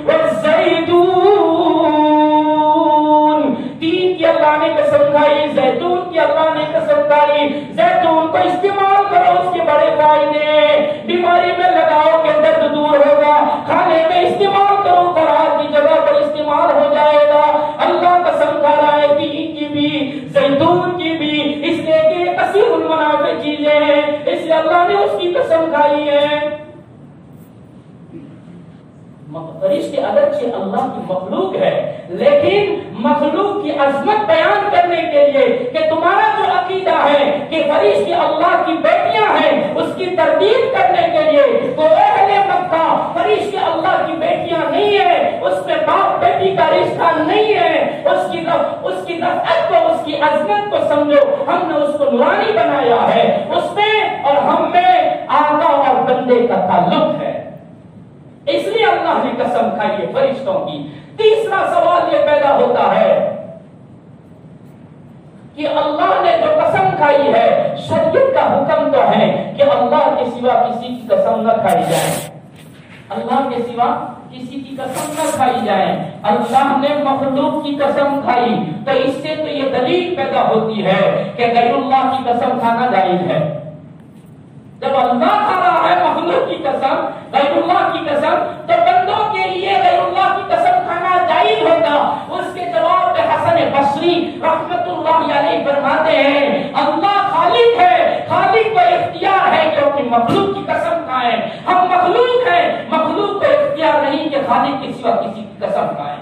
والزیتون، تین کی اللہ نے قسم کھائی، زیتون کی اللہ نے قسم کھائی۔ زیتون کو استعمال کرو، اس کے بڑے فائدے ہیں، بیماری میں لگاؤ کہ درد دور ہوگا، کھانے میں استعمال کرو، خوراک کی جگہ پر استعمال ہو جائے گا۔ اللہ قسم کھا رہا ہے تین کی بھی، زیتون کی بھی، اس لیے کہ کثیر المنافع چیزیں ہیں، اس لیے اللہ نے اس کی قسم کھائی ہے۔ فرشتے اگرچہ اللہ کی مخلوق ہے، لیکن مخلوق کی عظمت بیان کرنے کے لیے کہ تمہارا جو عقیدہ ہے کہ فرشتے اللہ کی بیٹیاں ہیں، اس کی تردید کرنے کے لیے تو اہل مکہ فرشتے اللہ کی بیٹیاں نہیں ہیں، اس میں باپ بیٹی کا رشتہ نہیں ہے، اس کی رفعت کو، اس کی عظمت کو سمجھو، ہم نے اس کو نورانی بنایا ہے، اس میں اور ہم میں آقا اور بندے کا تعلق ہے، اس لیے اللہ نے قسم کھائی ہے فرشتوں کی۔ تیسرا سوال یہ پیدا ہوتا ہے کہ اللہ نے جو قسم کھائی ہے، شریعت کا حکم تو ہے کہ اللہ کے سوا کسی کی قسم نہ کھائی جائے، اللہ کے سوا کسی کی قسم نہ کھائی جائے۔ اللہ نے مخلوق کی قسم کھائی تو اس سے تو یہ دلیل پیدا ہوتی ہے کہ غیر اللہ کی قسم کھانا جائز ہے۔ جب اللہ کھا رہا ہے مخلوق کی قسم، غیر اللہ کی قسم، تو بندوں کے لیے غیر اللہ کی قسم کھانا جائز ہوگا۔ اس کے جواب میں حسن بصری رحمت اللہ علیہ فرماتے ہیں اللہ خالق ہے، خالق کو اختیار ہے کہ اپنی مخلوق کی قسم کھائیں، ہم مخلوق ہیں، مخلوق کو اختیار نہیں کہ خالق کے سوا کسی کی قسم کھائیں۔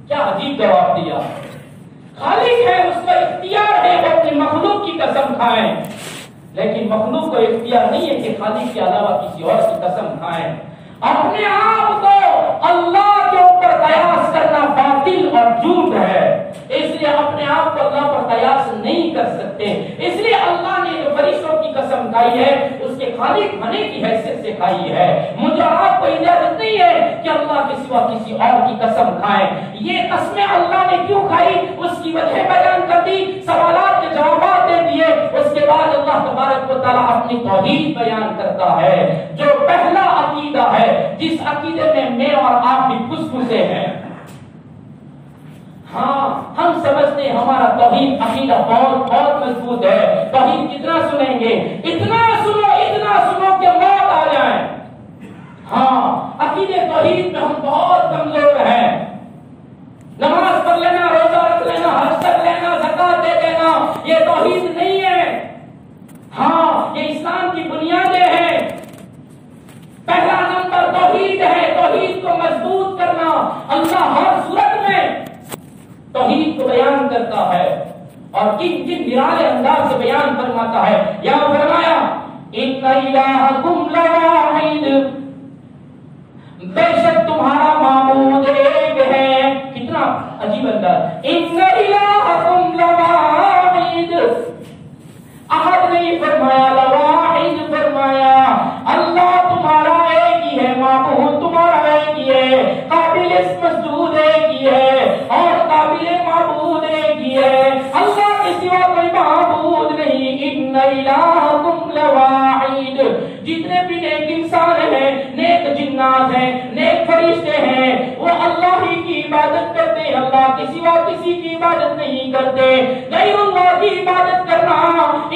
کیا عجیب جواب دیا، خالق ہے، اس کو اختیار ہے کہ اپنی مخلوق کی قسم کھائیں، لیکن مخلوق کو اختیار نہیں ہے کہ خالق کے علاوہ کسی اور کی قسم کھائیں۔ اپنے آپ کو اللہ کے اوپر قیاس کرنا باطل اور جھوٹ ہے، اس لیے اپنے آپ کو اللہ پر قیاس نہیں کر سکتے، اس لیے اللہ نے جو فرشتوں کی قسم کھائی ہے اس کے خالق بنے کی حیثیت سے کھائی ہے۔ مجھے آپ کو اجازت نہیں ہے کہ اللہ کے سوا کسی اور کی قسم کھائیں۔ یہ قسمیں اللہ نے کیوں کھائی اس کی وجہ بیان کر دی، سوالات کے جوابات دے دیے، اس کے بعد اللہ تبارک و تعالیٰ اپنی توحید بیان کرتا ہے، جو پہلا عقیدہ ہے جس عقیدے میں اور آپ بھی گھسے ہیں۔ ہاں ہم سمجھتے ہیں ہمارا توحید عقیدہ بہت بہت مضبوط ہے، توحید کتنا سنیں گے، اتنا سنو کہ موت آ جائے۔ ہاں عقیدے توحید میں ہم بہت کمزور ہیں، نماز پڑھ لینا، روزہ رکھ لینا، حج کر لینا، زکات دے دینا، یہ توحید نہیں ہے۔ ہاں یہ اسلام کی بنیادیں ہیں، پہلا نمبر توحید ہے، توحید کو مضبوط کرنا۔ اللہ ہر صورت میں توحید کو بیان کرتا ہے اور کن نرالے انداز سے بیان فرماتا ہے۔ یہاں فرمایا ان الہکم لواحد، بے شک تمہارا معبود ایک ہے۔ کتنا عجیب انداز، ان الہکم لواحد، احد نہیں فرمایا، لواحد فرمایا۔ اللہ تمہارا ایک ہی ہے، معبود تمہارا ایک ہی ہے، قابل مسجود ایک ہی ہے اور قابل معبود ایک ہی ہے، اللہ کے سوا کوئی معبود نہیں۔ ان الہکم لواحد، جتنے بھی نیک انسان ہیں، نیک جنات ہیں، نیک فرشتے ہیں، وہ اللہ ہی کی عبادت کرتے ہیں، اللہ کے سوا کسی کی عبادت نہیں کرتے۔ غیر اللہ کی عبادت کرنا،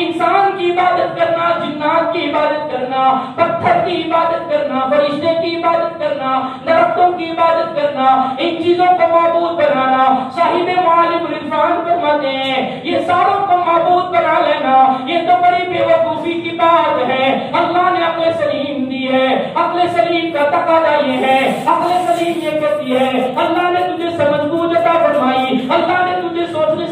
انسان کی عبادت کرنا، جنات کی عبادت کرنا، پتھر کی عبادت کرنا، فرشتے کی عبادت کرنا، درختوں کی عبادت کرنا، ان چیزوں کو معبود بنانا، صاحب معالم العرفان فرماتے ہیں یہ ساروں کو معبود بنا لینا یہ تو بڑی بے وقوفی کی بات ہے۔ اللہ نے عقل سلیم دی ہے، عقل سلیم کا تقاضا یہ ہے، عقل سلیم یہ کہتی ہے اللہ نے تجھے سمجھ بوجھ عطا فرمائی، اللہ نے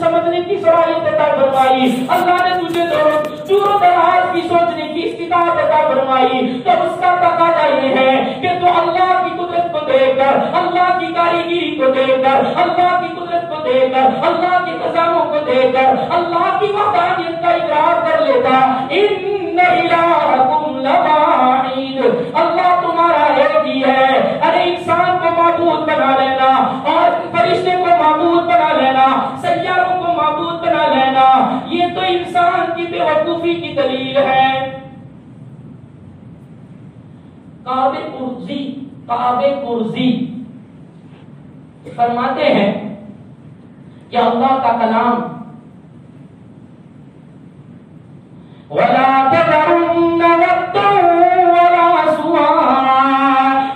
سمجھنے کی صلاحیت عطا فرمائی، اللہ نے تجھے دور و دراز کی سوچنے کی استطاعت عطا فرمائی، تو اس کا تقاضا یہ ہے کہ تو اللہ کی قدرت کو دیکھ کر، اللہ کی کاریگری کو دیکھ کر، اللہ کی قدرت کو دیکھ کر، اللہ کی خزانوں کو دیکھ کر اللہ کی وحدانیت کا اقرار کر لیتا۔ ان الہکم لواحد، اللہ تمہارا ایک ہی ہے۔ ارے انسان کو معبود بنا لینا اور فرشتے کو معبود بنا لینا، سیاروں کو معبود بنا لینا، یہ تو انسان کی بے وقوفی کی دلیل ہے۔ کعب قرظی فرماتے ہیں کہ اللہ کا کلام وَلَا تَذَرُنَّ وَدًّا وَلَا سُوَاعًا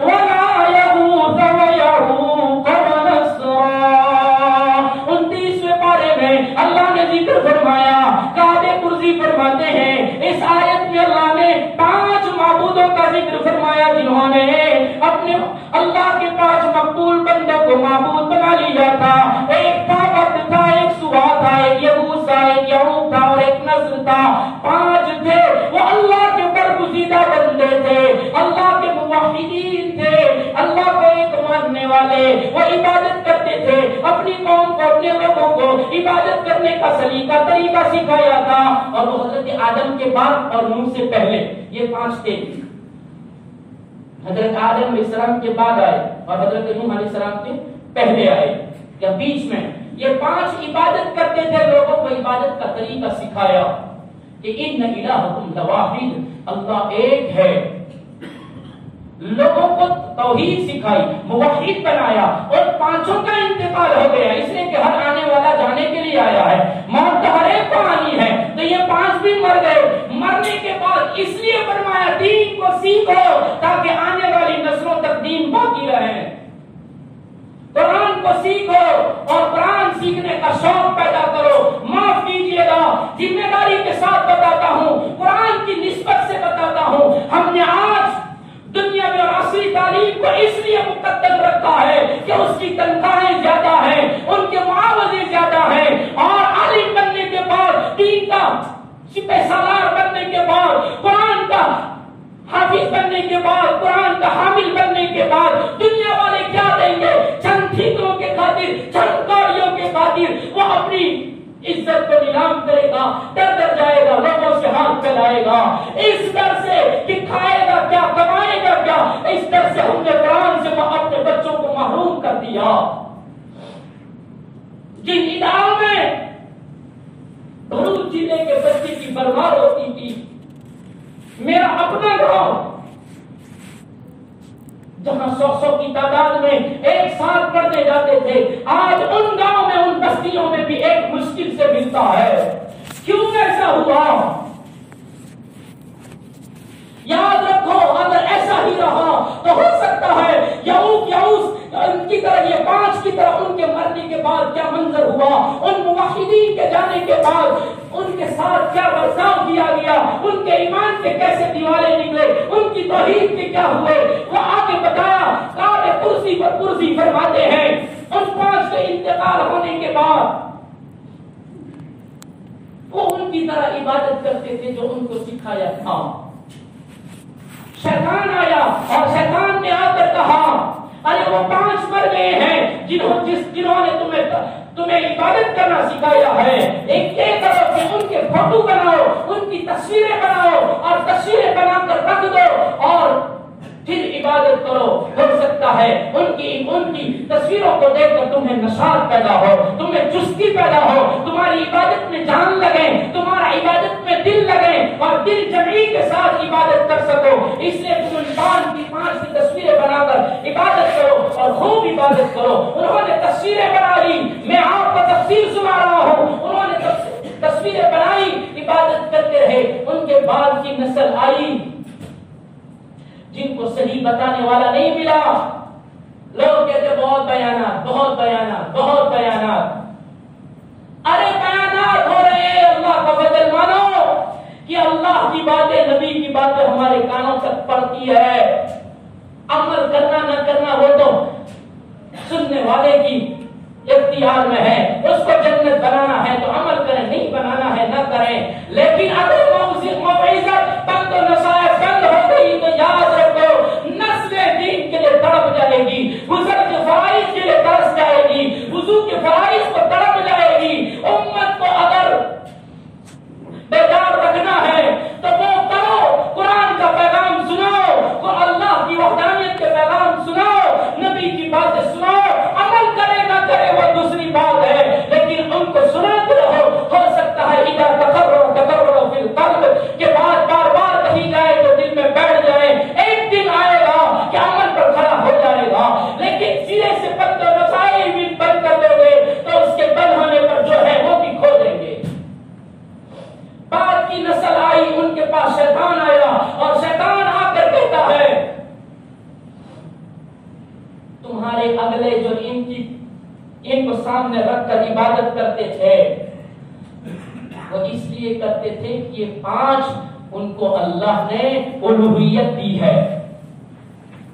وَلَا يَغُوثَ وَيَعُوقَ وَنَسْرًا، 29ویں پارے میں اللہ نے ذکر فرمایا۔ کعب قرظی فرماتے ہیں اس آیت میں اللہ نے 5 معبودوں کا ذکر فرمایا جنہوں نے اپنے اللہ کے 5 مقبول بندوں کو معبود بنا لیا تھا۔ ایک تھا وقت تھا، ایک سوا تھا، ایک یغوث تھا، ایک یعوق تھا اور ایک نصر تھا۔ 5 تھے، وہ اللہ کے برگزیدہ بندے تھے، اللہ کے موحدین تھے، اللہ کو ایک ماننے والے، وہ عبادت کرتے تھے، اپنی قوم کو، اپنے لوگوں کو عبادت کرنے کا طریقہ سکھایا تھا، اور وہ حضرت آدم کے بعد اور نوح سے پہلے یہ 5 تھے۔ حضرت آدم علیہ السلام کے بعد آئے اور حضرت نوح علیہ السلام کے پہلے آئے، یا بیچ میں یہ 5 عبادت کرتے تھے، لوگوں کو عبادت کا طریقہ سکھایا کہ ان الہکم لواحد، اللہ ایک ہے، لوگوں کو توحید سکھائی، موحد بنایا، اور 5 کا انتقال ہو گیا، اس لیے کہ ہر آنے والا جانے کے لیے آیا ہے، موت تو ہر ایک کو آنی ہے، تو یہ 5 بھی مر گئے۔ مرنے کے بعد اس لیے فرمایا دین کو سیکھو تاکہ آنے والی نسلوں تک دین باقی رہے۔ قرآن کو سیکھو اور قرآن سیکھنے کا شوق پیدا کرو۔ معاف کیجیے گا، ذمہ داری کے ساتھ بتاتا ہوں، قرآن کی نسبت سے بتاتا ہوں، ہم نے آج دنیا میں اور عصری تعلیم کو اس لیے مقدم رکھا ہے کہ اس کی تنخواہیں زیادہ ہیں، ان کے معاوضے زیادہ ہیں، اور عالم بننے کے بعد، دین کا سپہ سالار بننے کے بعد، قرآن کا حافظ بننے کے بعد، قرآن کا حامل بننے کے بعد دنیا والے کیا دیں گے؟ چند ٹھیکروں کے خاطر، چند گاڑیوں کے خاطر وہ اپنی عزت کو نیلام کرے گا، ڈر جائے گا، لوگوں سے ہاتھ پھیلائے گا، اس ڈر سے کہ کھائے گا کیا، کمائے گا کیا، اس ڈر سے ہم نے قرآن سے اپنے بچوں کو محروم کر دیا۔ جن اداروں میں بھروچ ضلع کے بچے کی برباد ہوتی تھی، میرا اپنا گاؤں جہاں 100 کی تعداد میں ایک ساتھ پڑھنے جاتے تھے، آج ان گاؤں میں، ان بستیوں میں بھی ایک مشکل سے ملتا ہے۔ کیوں ایسا ہوا؟ یاد رکھو، اگر ایسا ہی رہا تو ہو سکتا ہے یعوق ان کی طرح، یہ 5 کی طرح ان کے مرنے کے بعد کیا منظر ہوا، ان موحدین کے جانے کے بعد ان کے ساتھ کیا برتاؤ کیا گیا، ان کے ایمان کے کیسے دیوارے نکلے، ان کی توحید کے کیا ہوئے، وہ آگے بتایا۔ کعب قرظی پر قرظی فرماتے ہیں ان 5 کے انتقال ہونے کے بعد وہ ان کی طرح عبادت کرتے تھے جو ان کو سکھایا تھا۔ شیطان آیا اور شیطان نے آ کر کہا، ارے وہ 5 مر گئے ہیں جنہوں نے تمہیں عبادت کرنا سکھایا ہے، ایک یہ کرو کہ ان کے فوٹو بناؤ، ان کی تصویریں بناؤ اور تصویریں بنا کر رکھ دو اور پھر عبادت کرو۔ ہو سکتا ہے ان کی تصویروں کو دیکھ کر تمہیں نشاط پیدا ہو، تمہیں چستی پیدا ہو، تمہاری عبادت میں جان لگے، تمہارا عبادت میں دل لگے اور دل جمعی کے ساتھ عبادت کر سکو۔ اس لیے تم ان 5 کی تصویریں بنا کر عبادت کرو اور خوب عبادت کرو۔ انہوں نے تصویریں بنا لی، میں آپ کو تفسیر سنا رہا ہوں، انہوں نے تصویریں بنائی، عبادت کرتے رہے۔ ان کے بعد کی نسل آئی جن کو صحیح بتانے والا نہیں ملا، لوگ کہتے بہت بیانات، بہت بیانات، بہت بیانات۔ ارے بیانات ہو رہے ہیں، اللہ کا فضل مانو کہ اللہ کی باتیں، نبی کی باتیں ہمارے کانوں تک پڑتی ہے۔ عمل کرنا نہ کرنا وہ تو سننے والے کی اختیار میں ہے، اس کو جنت بنانا کرتے تھے وہ اس لیے کرتے تھے کہ یہ 5 ان کو اللہ نے الوہیت دی ہے،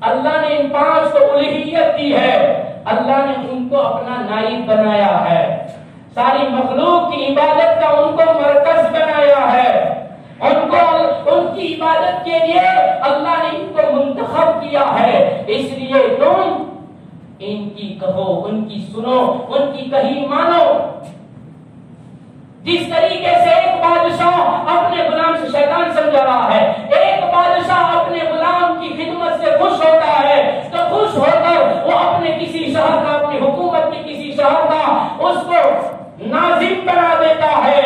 اللہ نے ان 5 کو الوہیت دی ہے، اللہ نے ان کو اپنا نائب بنایا ہے، ساری مخلوق کی عبادت کا ان کو مرکز بنایا ہے، ان کی عبادت کے لیے اللہ نے ان کو منتخب کیا ہے، اس لیے تم ان کی کہو، ان کی سنو، ان کی کہی مانو۔ جس طریقے سے ایک بادشاہ اپنے غلام سے شیطان سمجھا رہا ہے، ایک بادشاہ اپنے غلام کی خدمت سے خوش ہوتا ہے تو خوش ہو کر وہ اپنے کسی شہر کا، اپنی حکومت کے کسی شہر کا اس کو ناظم بنا دیتا ہے،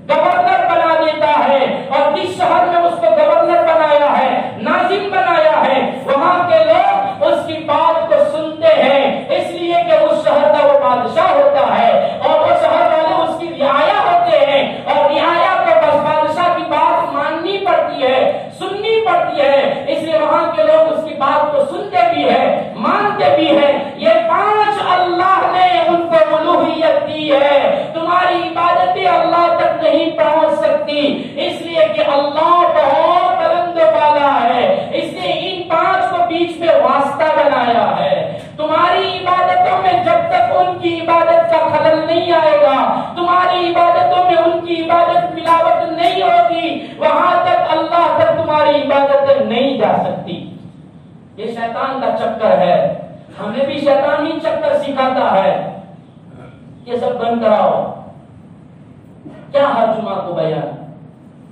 گورنر بنا دیتا ہے، اور جس شہر میں اس کو گورنر بنایا ہے، ناظم بنایا ہے، وہاں کے لوگ اس کی بات کو سنتے ہیں، اس لیے کہ اس شہر کا وہ بادشاہ ہوتا ہے اور وہ شہر والے اس کی رعایا ہوتے ہیں، اور رعایا کو بس بادشاہ کی بات ماننی پڑتی ہے، سننی پڑتی ہے، اس لیے وہاں کے لوگ اس کی بات کو سنتے بھی ہیں، مانتے بھی ہیں۔ یہ 5 اللہ نے ان کو الوہیت دی ہے، تمہاری عبادتیں اللہ تک نہیں پہنچ سکتی، اس لیے کہ اللہ بہت بلند و بالا ہے، اس نے ان 5 کو بیچ میں واسطہ بنایا ہے۔ تمہاری عبادتوں میں جب تک ان کی عبادت کا خلل نہیں آئے گا، تمہاری عبادتوں میں ان کی عبادت ملاوٹ نہیں ہوگی، وہاں تک اللہ تک تمہاری عبادتیں نہیں جا سکتی۔ یہ شیطان کا چکر ہے، ہمیں بھی شیطان ہی چکر سکھاتا ہے، یہ سب بند کراؤ، کیا ہر جمعہ کو بیان،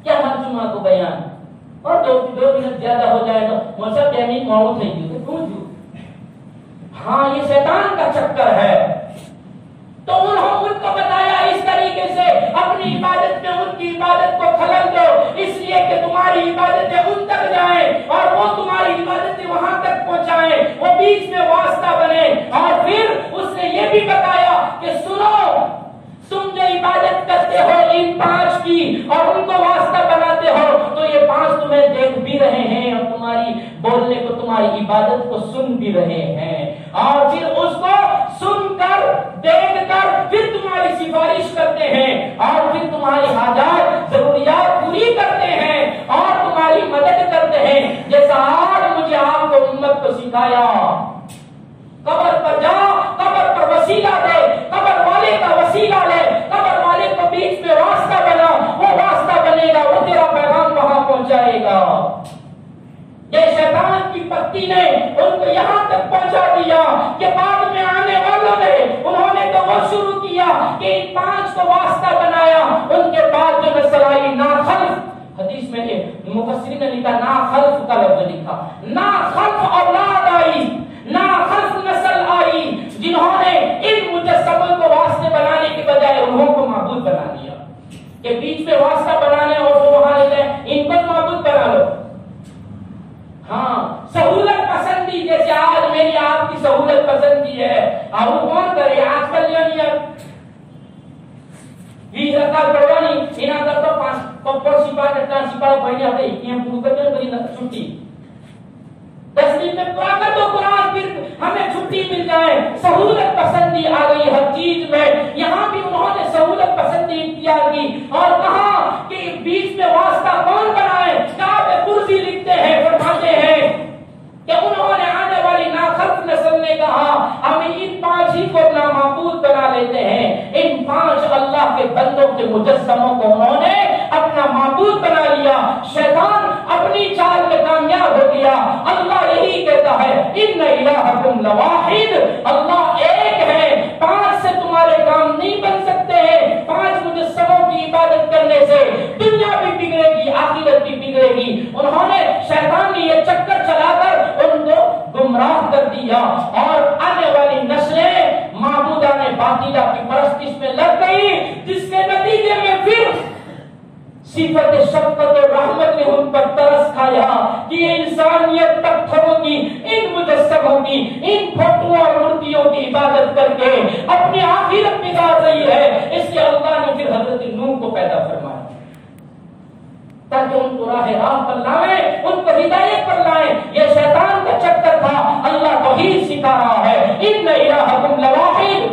کیا ہر جمعہ کو بیان، اور 2 منٹ زیادہ ہو جائے تو موسیٰ بیانی موت ہے، کیوں جو؟ ہاں یہ شیطان کا چکر ہے۔ تو انہوں ان کو بتایا اس طریقے سے اپنی عبادت میں ان کی عبادت کو خلل دو، اس لیے کہ تمہاری عبادتیں ان تک جائیں اور وہ تمہاری عبادتیں وہاں تک پہنچائیں، وہ بیچ میں واسطہ بنے۔ اور پھر اس نے یہ بھی بتایا کہ سنو، تم جو عبادت کرتے ہو ان 5 کی اور ان کو واسطہ بناتے ہو، تو یہ 5 تمہیں دیکھ بھی رہے ہیں اور تمہاری بولنے کو، تمہاری عبادت کو سن بھی رہے ہیں، اور پھر اس کو سن کر، دیکھ کر پھر تمہاری سفارش کرتے ہیں، اور پھر تمہاری حاجات، ضروریات پوری کرتے ہیں اور تمہاری مدد کرتے ہیں، جیسا آج مجھے آپ کو امت کو سکھایا۔ قبر پر جا، قبر پر وسیلہ دے، قبر والے کا وسیلہ لے، قبر والے کو بیچ میں واسطہ بنا، وہ واسطہ بنے گا، وہ تیرا پیغام وہاں پہنچائے گا۔ یہ شیطان کی پتی نے ان کو یہاں تک پہنچا دیا کہ بعد میں آنے والوں نے، انہوں نے تو وہ شروع کیا کہ ان 5 کو واسطہ بنایا، ان کے بعد جو نسل آئی ناخلف، حدیث میں مفسرین نے لکھا ناخلف کا لفظ لکھا، ناخلف اولاد آئی، ناخلف نسل آئی، جنہوں نے ان مجسموں کو واسطے بنانے کے بجائے انہوں کو معبود بنا دیا، کہ بیچ میں واسطہ بنانے اور وہ وہاں لے جائیں، ان کو معبود بنا لو۔ ہاں سہولت پسندی، جیسے آج میری آپ کی سہولت پسندی ہے، اور وہ کون کرے؟ آج کل نہیں ہے 20 رکعت پڑھوانی، اینا کرتا 5 سپاہ کرتا سپاہ پڑھنے آتے ہیں، پورو کرتے ہیں، بڑی چھٹی 10 دن میں پورا کر دو قرآن، پھر ہمیں چھٹی مل جائے۔ سہولت پسندی آ گئی ہر چیز میں، یہاں بھی انہوں نے سہولت پسندی اختیار کی، اور کہا کہ بیچ میں واسطہ کون بنائے؟ کعب کرسی لکھتے ہیں، فرماتے ہیں کہ انہوں نے آنے والی ناخلف نسل نے کہا ہم ان 5 ہی کو اپنا معبود بنا لیتے ہیں، ان 5 اللہ کے بندوں کے مجسموں کو انہوں نے اپنا معبود بنا لیا۔ شیطان اپنی چال میں کامیاب ہو گیا۔ اللہ یہی کہتا ہے ان الہکم لواحد، اللہ ایک ہے، 5 سے تمہارے کام نہیں بن سکتے ہیں۔ 5 مجسموں کی عبادت کرنے سے دنیا بھی بگڑے گی، آخرت بھی بگڑے گی۔ انہوں نے، شیطان نے یہ چکر چلا کر ان کو گمراہ کر دیا، اور آنے والی نسلیں معبودان باطلہ کی پرستش میں لگ گئی، جس کے نتیجے میں پھر صفت شفقت و رحمت نے ان پر ترس کھایا کہ یہ انسانیت پتھروں کی، ان مجسموں کی، ان فوٹو اور مورتیوں کی عبادت کر کے اپنی آخرت بگاڑ رہی ہے۔ اس لیے اللہ نے پھر حضرت نوح کو پیدا فرمایا تاکہ ان کو راہ پر لائیں، ان کو ہدایت پر لائیں۔ یہ شیطان کا چکر تھا، اللہ توحید سکھا رہا ہے۔ ان الہکم لواحد،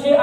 6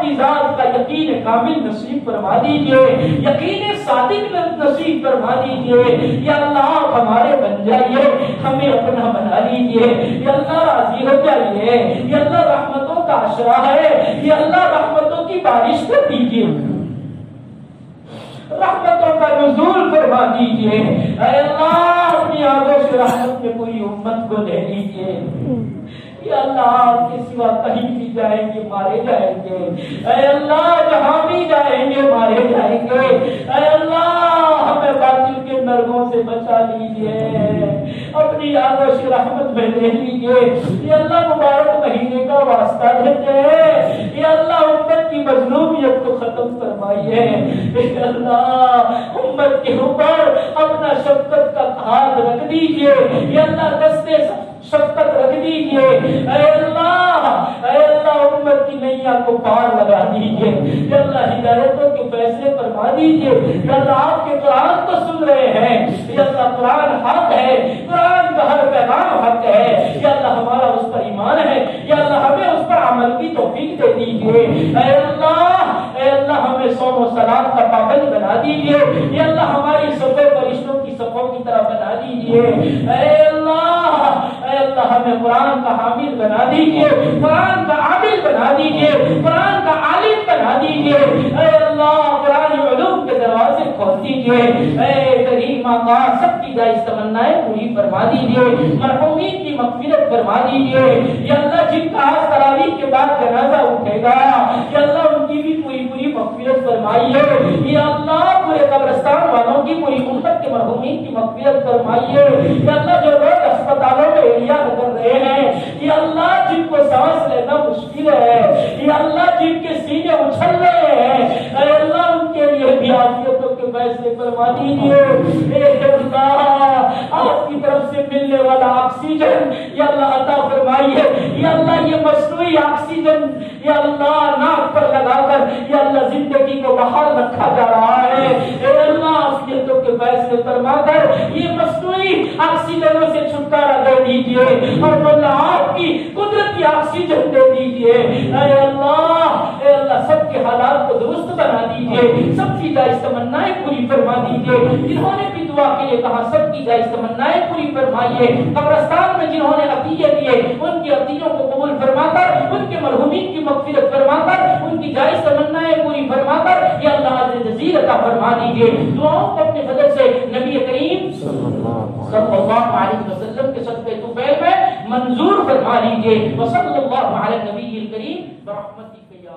آپ کی ذات کا یقین کامل نصیب فرما دیجئے، یقین صادق نصیب فرما دیجئے۔ یا اللہ آپ ہمارے بن جائیے، ہمیں اپنا بنا لیجئے۔ یا اللہ راضی ہو جائیے، یا اللہ رحمتوں کا عشرہ ہے، یا اللہ رحمتوں کی بارش کر دیجئے، رحمتوں کا نزول فرما دیجئے۔ اے اللہ اپنی آنکھوں سے رحمت میں پوری امت کو لے لیجئے۔ یا اللہ آپ کے سوا کہیں بھی جائیں گے مارے جائیں گے، اے اللہ جہاں بھی جائیں گے مارے جائیں گے۔ اے اللہ ہمیں باطل کے نرگوں سے بچا لیجئے، اپنی آنکھوں سے رحمت میں لے لیجئے۔ یا اللہ مبارک مہینے کا واسطہ دیتے ہیں، یا اللہ امت کی مظلومیت کو ختم فرمائیے۔ یا اللہ امت کے اوپر اپنا شفقت کا ہاتھ رکھ دیجئے، یا اللہ دستے شفقت رکھ دیجئے۔ اے اللہ امت کی نیا کو پار لگا دیجئے، یا اللہ ہدایتوں کے فیصلے فرما دیجئے۔ یا اللہ آپ کے قرآن کو سن رہے ہیں، یا اللہ قرآن حق ہے، قرآن کا ہر پیغام حق ہے، یا اللہ ہمارا اس پر ایمان ہے، یا اللہ ہمیں اس پر عمل کی توفیق دے دیجئے۔ اے اللہ ہمیں صوم و صلات کا پابند بنا دیجئے، یا اللہ ہماری صفیں فرشتوں کی صفوں کی طرح بنا دیجئے۔ اے اللہ ہمیں قرآن کا حامل بنا دیجئے، قرآن کا عامل بنا دیجئے، قرآن کا عالم بنا دیجئے۔ اے اللہ قرآن علوم کے دروازے کھول دیجئے۔ اے کریم آقا سب کی جائز تمنائیں پوری فرما دیجئے، مرحومین کی مغفرت فرما دیجئے۔ یا اللہ جن کا آج تراویح کے بعد جنازہ اٹھے گا، یا اللہ ان کی بھی پوری مغفرت فرمائیے۔ یا اللہ پورے قبرستان والوں کی پوری امت کے مرحومین کی مغفرت فرمائیے۔ یا اللہ جو لوگ اسپتالوں میں علاج کر رہے ہیں، یا اللہ جن کو سانس لینا مشکل ہے، یا اللہ جن کے سینے اچھل رہے ہیں، اے اللہ ان کے لیے بھی عافیتوں کے فیصلے فرما دیجیے۔ اے اللہ آپ کی طرف سے ملنے والا آکسیجن یا اللہ عطا فرمائیے۔ یا اللہ یہ مصنوعی آکسیجن یا اللہ ناک پر لگا کر یا اللہ زندگی کو بحال رکھا جا رہا ہے، اے اللہ عافیتوں کے فیصلے فرما کر یہ مصنوعی آکسیجنوں سے چھٹکارا دے دیجیے اور اللہ آپ کی قدرتی آکسیجن دے دیجیے۔ اے اللہ سب کے حالات کو درست بنا دیجیے، سب کی جائز تمنائیں پوری فرما دیجیے۔ جنہوں نے بھی دعا کے لیے کہا سب کی جائز تمنائیں پوری فرمائیے۔ قبرستان میں جنہوں نے عطیے دیے ان کی عطیوں کو قبول فرما کر ان کے مرحومین کی مغفرت فرما کر ان کی جائز تمنائیں پوری فرما کر یا اللہ اجر جزیل عطا فرما دیجیے۔ دعاؤں کو اپنے فضل سے نبی کریم صلی اللہ علیہ وسلم کے صدقے طفیل میں منظور فرما لیجیے۔ وصلی اللہ علی النبی الکریم برحمتک یا